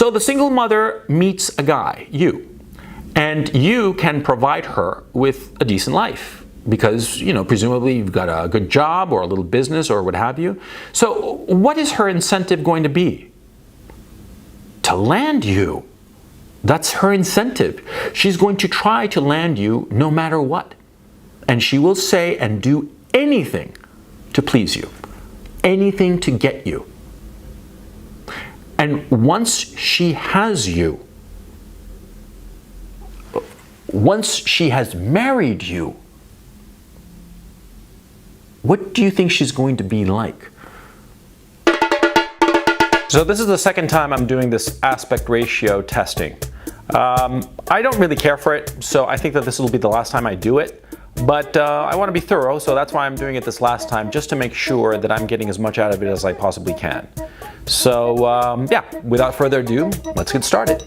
So the single mother meets a guy, you, and you can provide her with a decent life because, presumably you've got a good job or a little business or what have you. So what is her incentive going to be? To land you. That's her incentive. She's going to try to land you no matter what. And she will say and do anything to please you. Anything to get you. And once she has you, once she has married you, what do you think she's going to be like? So this is the second time I'm doing this aspect ratio testing. I don't really care for it, so I think that this will be the last time I do it. But I want to be thorough, so that's why I'm doing it this last time, just to make sure that I'm getting as much out of it as I possibly can. So yeah, without further ado, let's get started.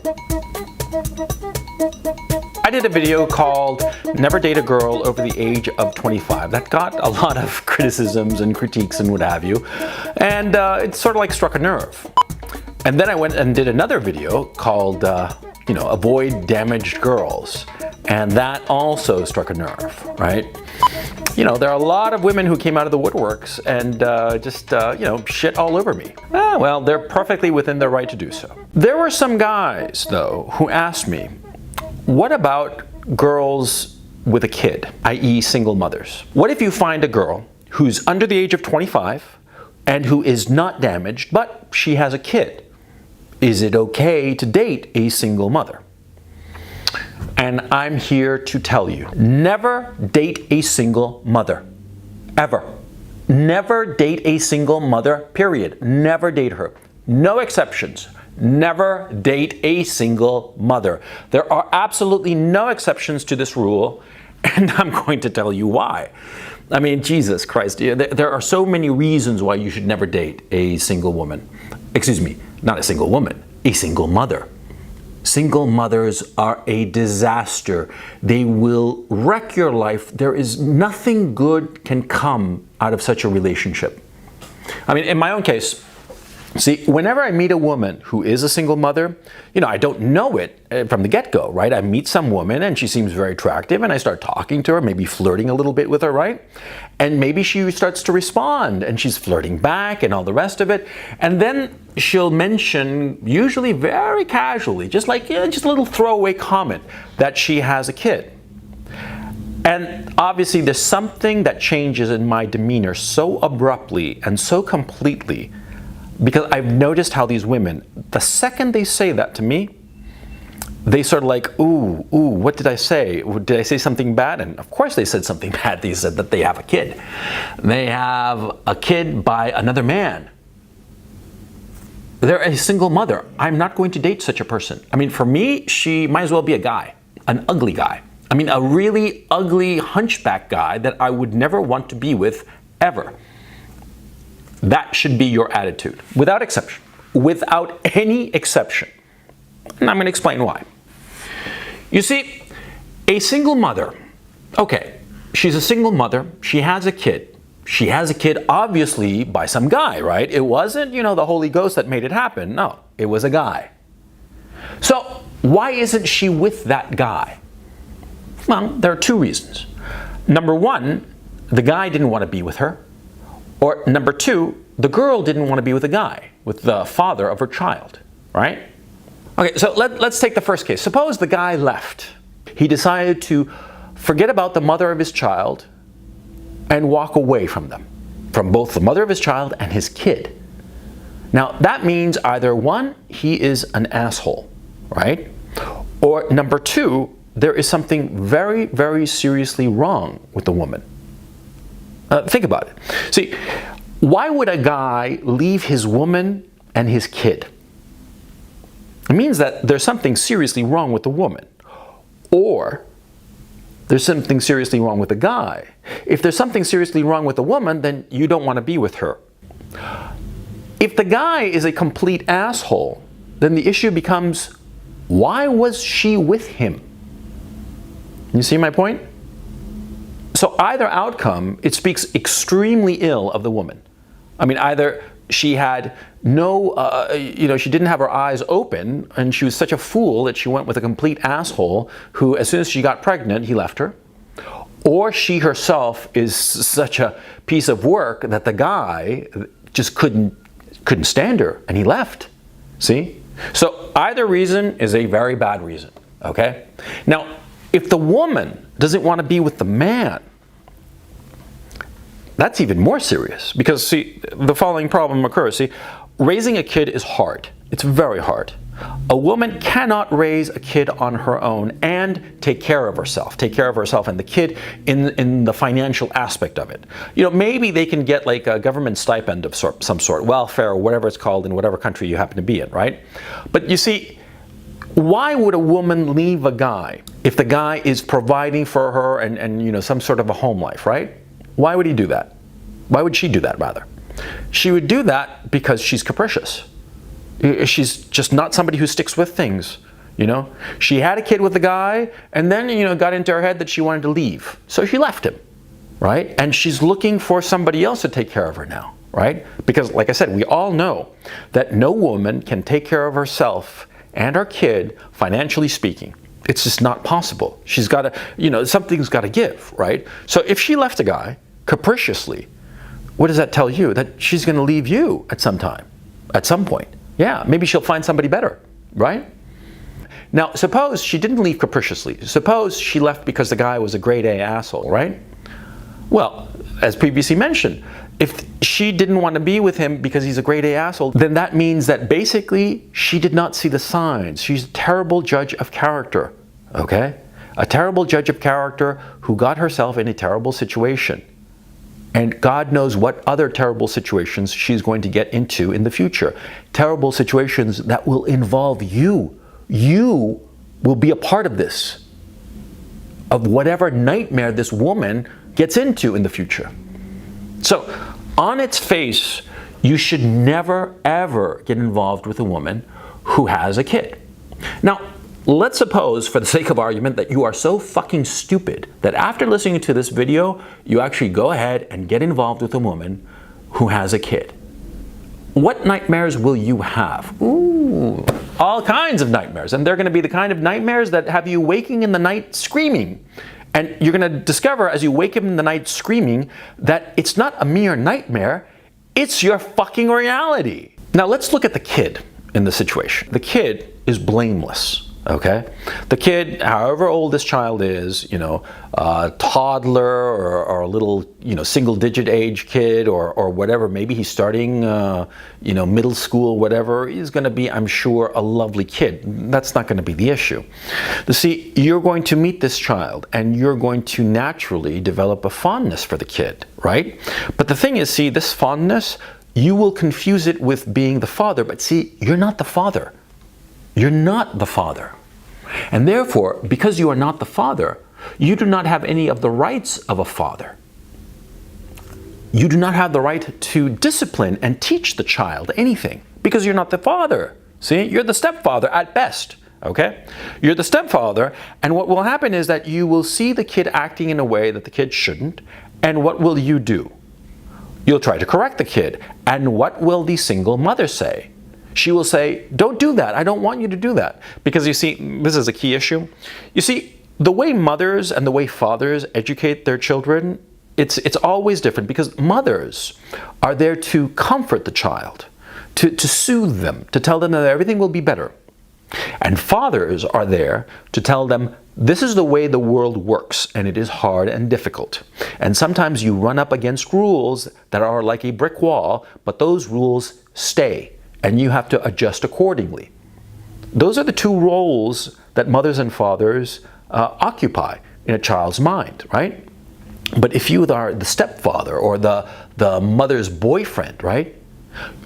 I did a video called Never Date a Girl Over the Age of 25. That got a lot of criticisms and critiques and what have you. And it sort of like struck a nerve. And then I went and did another video called, Avoid Damaged Girls. And that also struck a nerve, right? There are a lot of women who came out of the woodworks and shit all over me. Well, they're perfectly within their right to do so. There were some guys, though, who asked me, what about girls with a kid, i.e. single mothers? What if you find a girl who's under the age of 25 and who is not damaged, but she has a kid? Is it okay to date a single mother? And I'm here to tell you, never date a single mother, ever. Never date a single mother, period. Never date her. No exceptions. Never date a single mother. There are absolutely no exceptions to this rule, and I'm going to tell you why. I mean, Jesus Christ, there are so many reasons why you should never date a single woman. Excuse me, not a single woman, a single mother. Single mothers are a disaster. They will wreck your life. There is nothing good can come out of such a relationship. I mean, in my own case, see, whenever I meet a woman who is a single mother, I don't know it from the get-go, right? I meet some woman and she seems very attractive and I start talking to her, maybe flirting a little bit with her, right? And maybe she starts to respond and she's flirting back and all the rest of it. And then she'll mention, usually very casually, just a little throwaway comment, that she has a kid. And obviously there's something that changes in my demeanor so abruptly and so completely, because I've noticed how these women, the second they say that to me, they sort of like, ooh, what did I say? Did I say something bad? And of course they said something bad. They said that they have a kid. They have a kid by another man. They're a single mother. I'm not going to date such a person. I mean, for me, she might as well be a guy, an ugly guy. I mean, a really ugly hunchback guy that I would never want to be with ever. That should be your attitude, without exception, without any exception. And I'm going to explain why. You see, a single mother, okay, she's a single mother, she has a kid. She has a kid obviously by some guy, right? It wasn't, the Holy Ghost that made it happen. No, it was a guy. So why isn't she with that guy? Well, there are two reasons. Number one, the guy didn't want to be with her. Or number two, the girl didn't want to be with a guy, with the father of her child, right? Okay, so let's take the first case. Suppose the guy left. He decided to forget about the mother of his child and walk away from them, from both the mother of his child and his kid. Now, that means either one, he is an asshole, right? Or number two, there is something very, very seriously wrong with the woman. Think about it. See, why would a guy leave his woman and his kid? It means that there's something seriously wrong with the woman. Or there's something seriously wrong with the guy. If there's something seriously wrong with the woman, then you don't want to be with her. If the guy is a complete asshole, then the issue becomes, why was she with him? You see my point? So either outcome, it speaks extremely ill of the woman. I mean, either she had no, she didn't have her eyes open, and she was such a fool that she went with a complete asshole who, as soon as she got pregnant, he left her. Or she herself is such a piece of work that the guy just couldn't stand her, and he left. See? So either reason is a very bad reason, okay? Now, if the woman doesn't want to be with the man, that's even more serious, because, see, the following problem occurs. See, raising a kid is hard. It's very hard. A woman cannot raise a kid on her own and take care of herself and the kid in the financial aspect of it. Maybe they can get like a government stipend of some sort, welfare, or whatever it's called in whatever country you happen to be in, right? But you see, why would a woman leave a guy if the guy is providing for her and some sort of a home life, right? Why would he do that? Why would she do that, rather? She would do that because she's capricious. She's just not somebody who sticks with things, She had a kid with the guy, and then, got into her head that she wanted to leave. So she left him, right? And she's looking for somebody else to take care of her now, right? Because, like I said, we all know that no woman can take care of herself and our kid, financially speaking. It's just not possible. She's got to, something's got to give, right? So if she left a guy capriciously, what does that tell you? That she's going to leave you at some time, at some point. Yeah, maybe she'll find somebody better, right? Now, suppose she didn't leave capriciously. Suppose she left because the guy was a grade A asshole, right? Well, as previously mentioned, if she didn't want to be with him because he's a grade A asshole, then that means that basically she did not see the signs. She's a terrible judge of character, okay? A terrible judge of character who got herself in a terrible situation. And God knows what other terrible situations she's going to get into in the future. Terrible situations that will involve you. You will be a part of this, of whatever nightmare this woman gets into in the future. So, on its face, you should never, ever get involved with a woman who has a kid. Now, let's suppose, for the sake of argument, that you are so fucking stupid that after listening to this video, you actually go ahead and get involved with a woman who has a kid. What nightmares will you have? Ooh, all kinds of nightmares. And they're going to be the kind of nightmares that have you waking in the night screaming. And you're going to discover as you wake up in the night screaming that it's not a mere nightmare, it's your fucking reality. Now let's look at the kid in the situation. The kid is blameless. Okay? The kid, however old this child is, a toddler or a little, single-digit age kid or whatever, maybe he's starting, middle school, whatever, he's going to be, I'm sure, a lovely kid. That's not going to be the issue. You see, you're going to meet this child and you're going to naturally develop a fondness for the kid, right? But the thing is, see, this fondness, you will confuse it with being the father, but see, you're not the father. You're not the father. And therefore, because you are not the father, you do not have any of the rights of a father. You do not have the right to discipline and teach the child anything because you're not the father. See, you're the stepfather at best. Okay? You're the stepfather, and what will happen is that you will see the kid acting in a way that the kid shouldn't, and what will you do? You'll try to correct the kid, and what will the single mother say? She will say, don't do that. I don't want you to do that. Because you see, this is a key issue. You see, the way mothers and the way fathers educate their children, it's always different because mothers are there to comfort the child, to soothe them, to tell them that everything will be better. And fathers are there to tell them, this is the way the world works, and it is hard and difficult. And sometimes you run up against rules that are like a brick wall, but those rules stay. And you have to adjust accordingly. Those are the two roles that mothers and fathers occupy in a child's mind, right? But if you are the stepfather or the mother's boyfriend, right?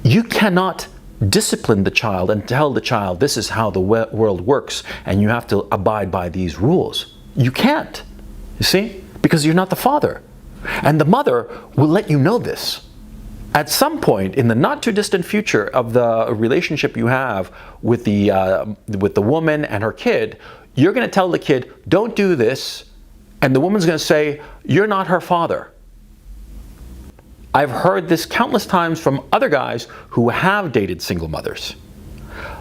You cannot discipline the child and tell the child this is how the world works and you have to abide by these rules. You can't, you see? Because you're not the father. And the mother will let you know this. At some point in the not too distant future of the relationship you have with the woman and her kid, you're going to tell the kid, don't do this, and the woman's going to say, you're not her father. I've heard this countless times from other guys who have dated single mothers.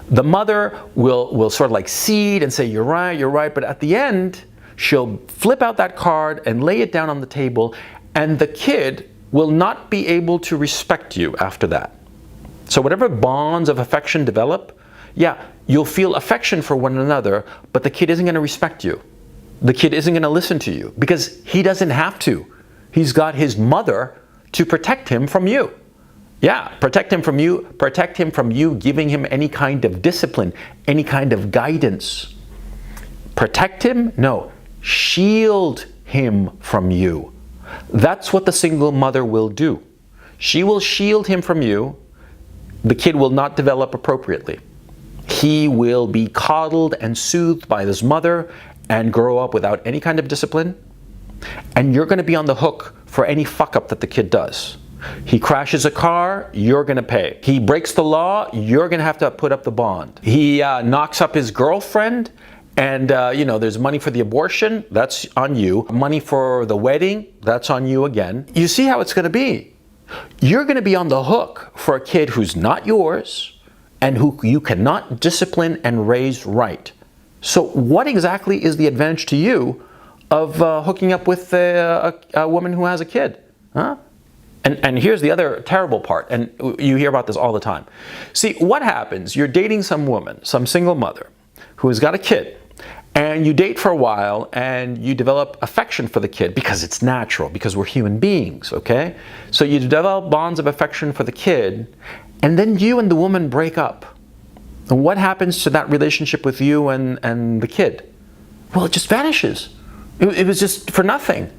The mother will sort of like cede and say, you're right, but at the end, she'll flip out that card and lay it down on the table, and the kid will not be able to respect you after that. So whatever bonds of affection develop, yeah, you'll feel affection for one another, but the kid isn't going to respect you. The kid isn't going to listen to you because he doesn't have to. He's got his mother to protect him from you. Yeah, protect him from you giving him any kind of discipline, any kind of guidance. Protect him? No, shield him from you. That's what the single mother will do. She will shield him from you. The kid will not develop appropriately. He will be coddled and soothed by his mother and grow up without any kind of discipline. And you're going to be on the hook for any fuck up that the kid does. He crashes a car, you're going to pay. He breaks the law, you're going to have to put up the bond. He knocks up his girlfriend, and there's money for the abortion, that's on you. Money for the wedding, that's on you again. You see how it's going to be. You're going to be on the hook for a kid who's not yours and who you cannot discipline and raise right. So what exactly is the advantage to you of hooking up with a woman who has a kid? Huh? And here's the other terrible part, and you hear about this all the time. See, what happens, you're dating some woman, some single mother, who has got a kid, and you date for a while, and you develop affection for the kid, because it's natural, because we're human beings, okay? So you develop bonds of affection for the kid, and then you and the woman break up. And what happens to that relationship with you and the kid? Well, it just vanishes. It was just for nothing,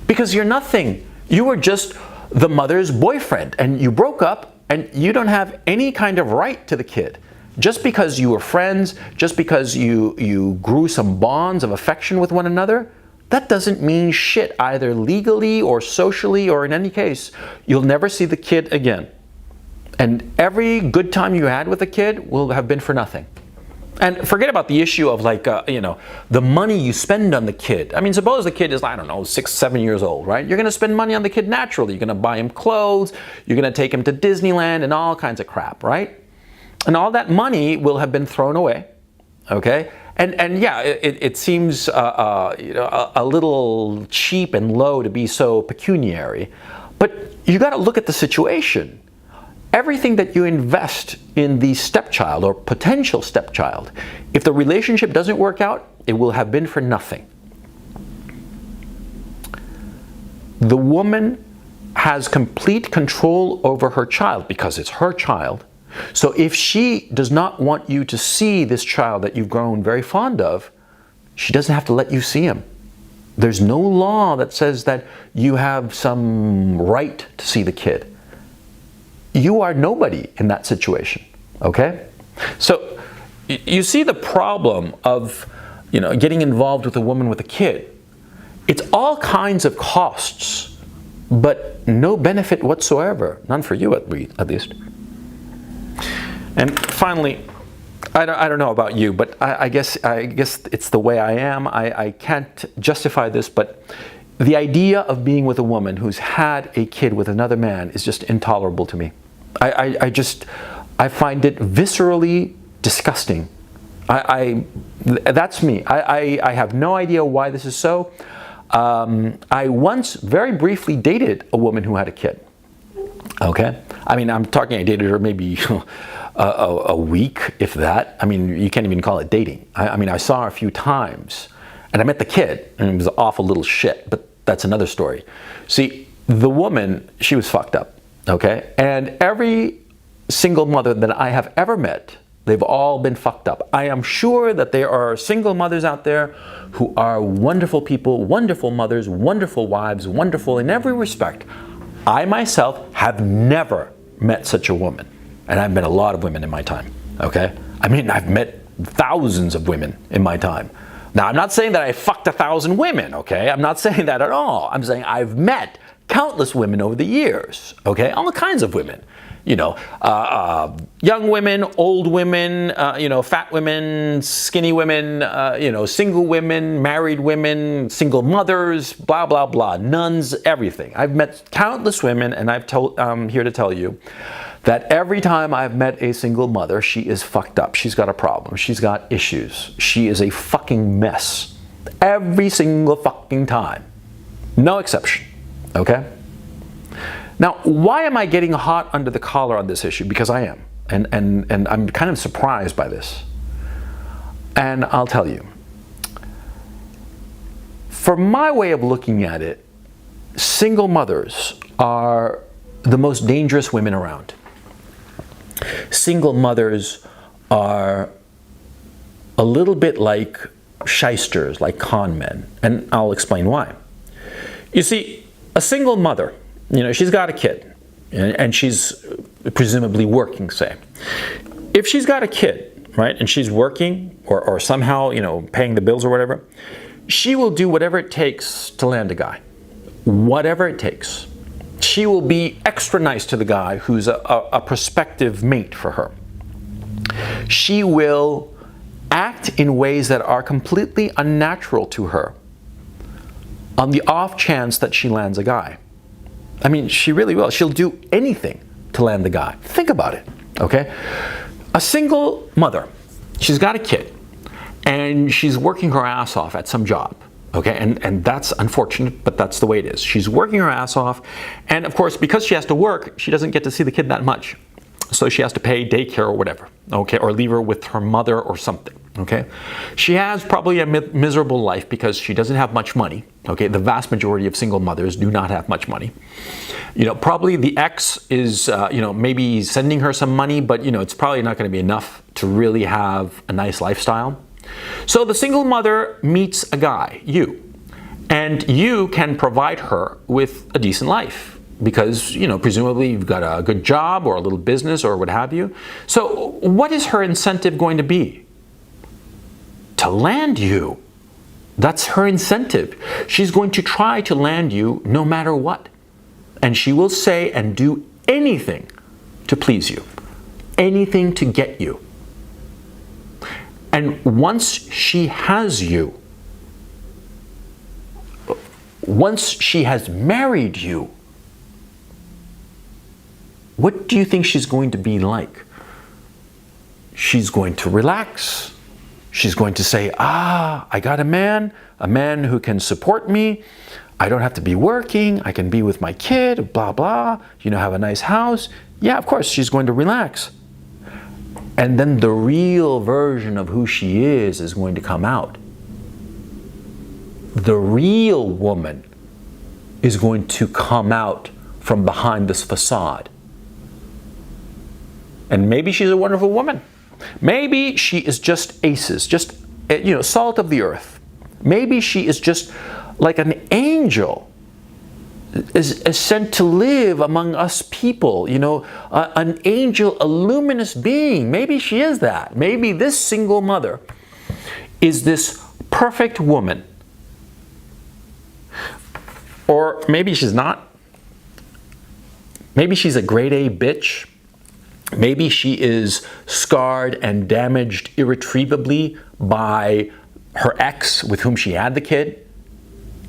because you're nothing. You were just the mother's boyfriend, and you broke up, and you don't have any kind of right to the kid. Just because you were friends, just because you grew some bonds of affection with one another, that doesn't mean shit, either legally or socially, or in any case, you'll never see the kid again. And every good time you had with the kid will have been for nothing. And forget about the issue of the money you spend on the kid. I mean, suppose the kid is, 6, 7 years old, right? You're going to spend money on the kid naturally. You're going to buy him clothes. You're going to take him to Disneyland and all kinds of crap, right? And all that money will have been thrown away, okay? And yeah, it seems a little cheap and low to be so pecuniary. But you got to look at the situation. Everything that you invest in the stepchild or potential stepchild, if the relationship doesn't work out, it will have been for nothing. The woman has complete control over her child because it's her child. So if she does not want you to see this child that you've grown very fond of, she doesn't have to let you see him. There's no law that says that you have some right to see the kid. You are nobody in that situation, okay? So you see the problem of getting involved with a woman with a kid. It's all kinds of costs, but no benefit whatsoever. None for you, at least. And finally, I don't know about you, but I guess it's the way I am. I can't justify this, but the idea of being with a woman who's had a kid with another man is just intolerable to me. I find it viscerally disgusting. That's me. I have no idea why this is so. I once very briefly dated a woman who had a kid. Okay? I mean, I dated her maybe a week, if that. I mean, you can't even call it dating. I saw her a few times, and I met the kid, and it was an awful little shit, but that's another story. See, the woman, she was fucked up. Okay? And every single mother that I have ever met, they've all been fucked up. I am sure that there are single mothers out there who are wonderful people, wonderful mothers, wonderful wives, wonderful in every respect. I myself have never met such a woman. And I've met a lot of women in my time. Okay? I've met thousands of women in my time. Now, I'm not saying that I fucked 1,000 women, okay? I'm not saying that at all. I'm saying I've met countless women over the years, okay? All kinds of women. young women, old women, fat women, skinny women, single women, married women, single mothers, blah, blah, blah, nuns, everything. I've met countless women, and I'm here to tell you that every time I've met a single mother, she is fucked up. She's got a problem. She's got issues. She is a fucking mess. Every single fucking time. No exception. Okay? Now, why am I getting hot under the collar on this issue? Because I am. And I'm kind of surprised by this. And I'll tell you. From my way of looking at it, single mothers are the most dangerous women around. Single mothers are a little bit like shysters, like con men. And I'll explain why. You see, a single mother, she's got a kid, and she's presumably working, say. If she's got a kid, right, and she's working, or somehow, paying the bills or whatever, she will do whatever it takes to land a guy. Whatever it takes. She will be extra nice to the guy who's a prospective mate for her. She will act in ways that are completely unnatural to her on the off chance that she lands a guy. I mean, she really will. She'll do anything to land the guy. Think about it, okay? A single mother, she's got a kid, and she's working her ass off at some job. Okay, and that's unfortunate, but that's the way it is. She's working her ass off, and of course, because she has to work, she doesn't get to see the kid that much. So she has to pay daycare or whatever, okay, or leave her with her mother or something, okay? She has probably a miserable life because she doesn't have much money, okay? The vast majority of single mothers do not have much money. Probably the ex is, maybe sending her some money, but, it's probably not going to be enough to really have a nice lifestyle. So the single mother meets a guy, you, and you can provide her with a decent life because, presumably you've got a good job or a little business or what have you. So what is her incentive going to be? To land you. That's her incentive. She's going to try to land you no matter what. And she will say and do anything to please you. Anything to get you. And once she has you, once she has married you, what do you think she's going to be like? She's going to relax. She's going to say, I got a man who can support me. I don't have to be working. I can be with my kid, blah, blah, have a nice house. Yeah, of course, she's going to relax. And then the real version of who she is going to come out. The real woman is going to come out from behind this facade. And maybe she's a wonderful woman. Maybe she is just aces, just, salt of the earth. Maybe she is just like an angel. Is sent to live among us people, an angel, a luminous being. Maybe she is that. Maybe this single mother is this perfect woman. Or maybe she's not. Maybe she's a grade A bitch. Maybe she is scarred and damaged irretrievably by her ex with whom she had the kid.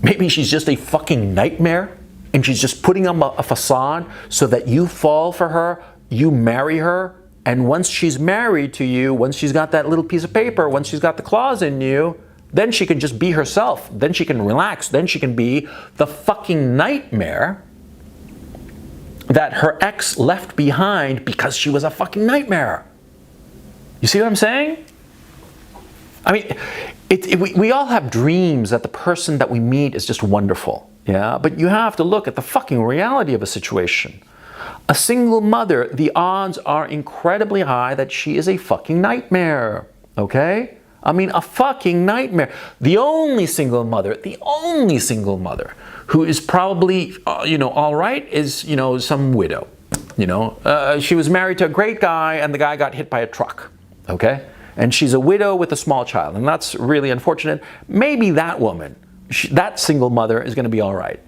Maybe she's just a fucking nightmare. And she's just putting up a facade so that you fall for her, you marry her, and once she's married to you, once she's got that little piece of paper, once she's got the claws in you, then she can just be herself. Then she can relax. Then she can be the fucking nightmare that her ex left behind because she was a fucking nightmare. You see what I'm saying? I mean, we all have dreams that the person that we meet is just wonderful. Yeah, but you have to look at the fucking reality of a situation. A single mother, the odds are incredibly high that she is a fucking nightmare. Okay? I mean, a fucking nightmare. The only single mother who is probably, all right is, some widow. She was married to a great guy and the guy got hit by a truck. Okay? And she's a widow with a small child. And that's really unfortunate. Maybe that woman, that single mother is going to be all right.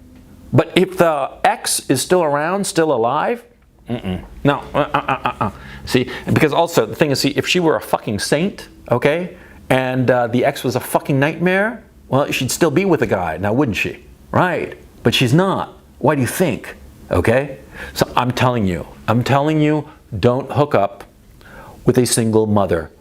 But if the ex is still around, still alive, No. See, because also the thing is, see, if she were a fucking saint, okay, and the ex was a fucking nightmare, well, she'd still be with the guy now, wouldn't she? Right? But she's not. Why do you think? Okay? So I'm telling you, don't hook up with a single mother.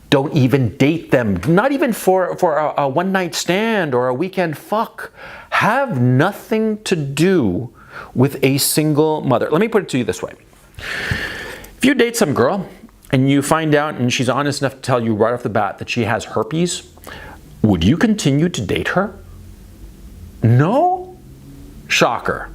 Don't even date them. Not even for a one-night stand or a weekend fuck. Have nothing to do with a single mother. Let me put it to you this way. If you date some girl and you find out and she's honest enough to tell you right off the bat that she has herpes, would you continue to date her? No? Shocker.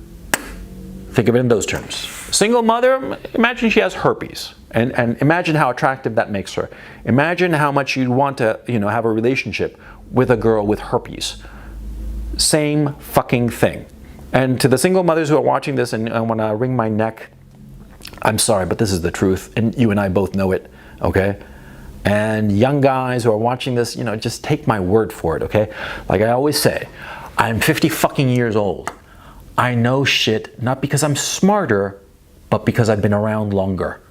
Think of it in those terms. Single mother, imagine she has herpes. And imagine how attractive that makes her. Imagine how much you'd want to, have a relationship with a girl with herpes. Same fucking thing. And to the single mothers who are watching this and want to wring my neck, I'm sorry, but this is the truth. And you and I both know it, okay? And young guys who are watching this, just take my word for it, okay? Like I always say, I'm 50 fucking years old. I know shit, not because I'm smarter, but because I've been around longer.